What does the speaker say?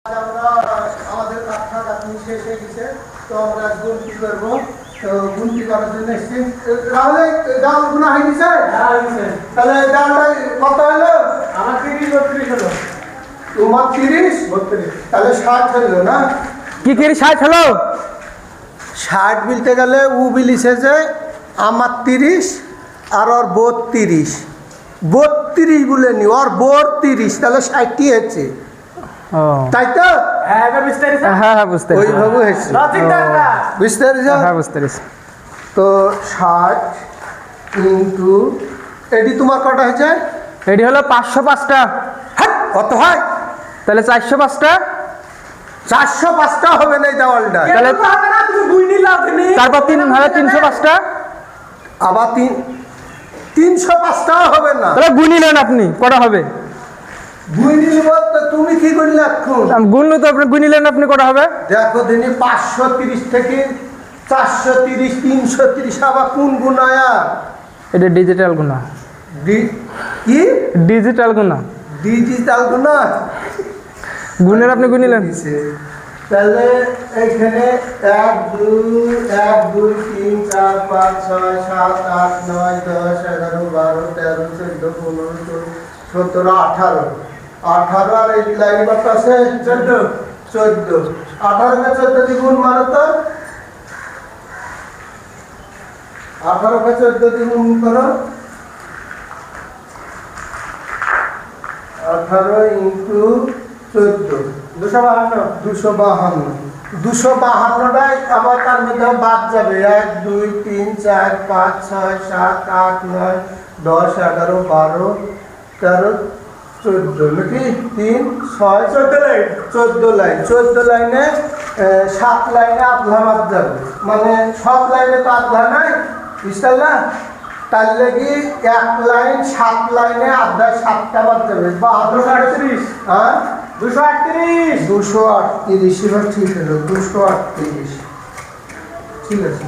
আমাদের কাঠনি শেষ হয়ে গেছে, তো আমরা গুনতি করবো। তো গুনতি করার জন্য এসেছি। তাহলে ডাল গুনা হয়ে গেছে, তাহলে ডালটা কত হলো? আমার 30-32 হলো। তোমার 30-32, তাহলে 60 হলো না? কি 60 হলো? 60 বলতে গেলে ও বিলিছে যে আমার 30 আর ওর 32 বলে নি, ওর 32, তাহলে 60ই হচ্ছে, তাই তো? হ্যাঁ বুঝতে পেরেছি। ওইভাবে হয়েছে, বুঝতে পেরেছ? হ্যাঁ বুঝতে পেরেছি। তো 60 ইন্টু এটি তোমার কটা হয়েছে? এটি হলো 505টা। কত হয়? তাহলে 405টা। 405টা হবে না এই দেওয়ালটা, তাহলে তারপর 305টা। আবার 305টাও হবে না। তাহলে গুনিলেন আপনি, কটা হবে? গুণিল বলতে তুমি কি করলে এখন? গুনলো তো আপনি, গুনিলেন আপনি, কটা হবে? দেখো দিনই 530 থেকে 430, 330 আবার কোন গুণায়া? এটা ডিজিটাল গুণা। কি ডিজিটাল গুণা? ডিজিটাল গুণা। গুণের আপনি গুনিলেন। তাহলে এইখানে 1 2 1 2 3 4 5 6 7 8 9 10 11 12 13 14 15 16 17 18 আর এই লাইন কত আছে? 14 18 কে 14 দিয়ে গুণ মারো তো। 18 কে 14 দিয়ে গুণ করো। 18 ইনটু 14 252টাই আবার তার মধ্যে বাদ যাবে। 1 2 3 4 5 6 7 8 9 10 11 12 13 14 নাকি 3 6 14 লাইন। 14 লাইনে 7 লাইনে আধা বাদ যাবে, মানে সব লাইনে তো আধা নাই, বুঝতে না? তার লেগে 1 লাইন 7 লাইনে আধা 7টা বাদ যাবে। 238, হ্যাঁ 238 এবার ঠিক হলো। 238 ঠিক আছে।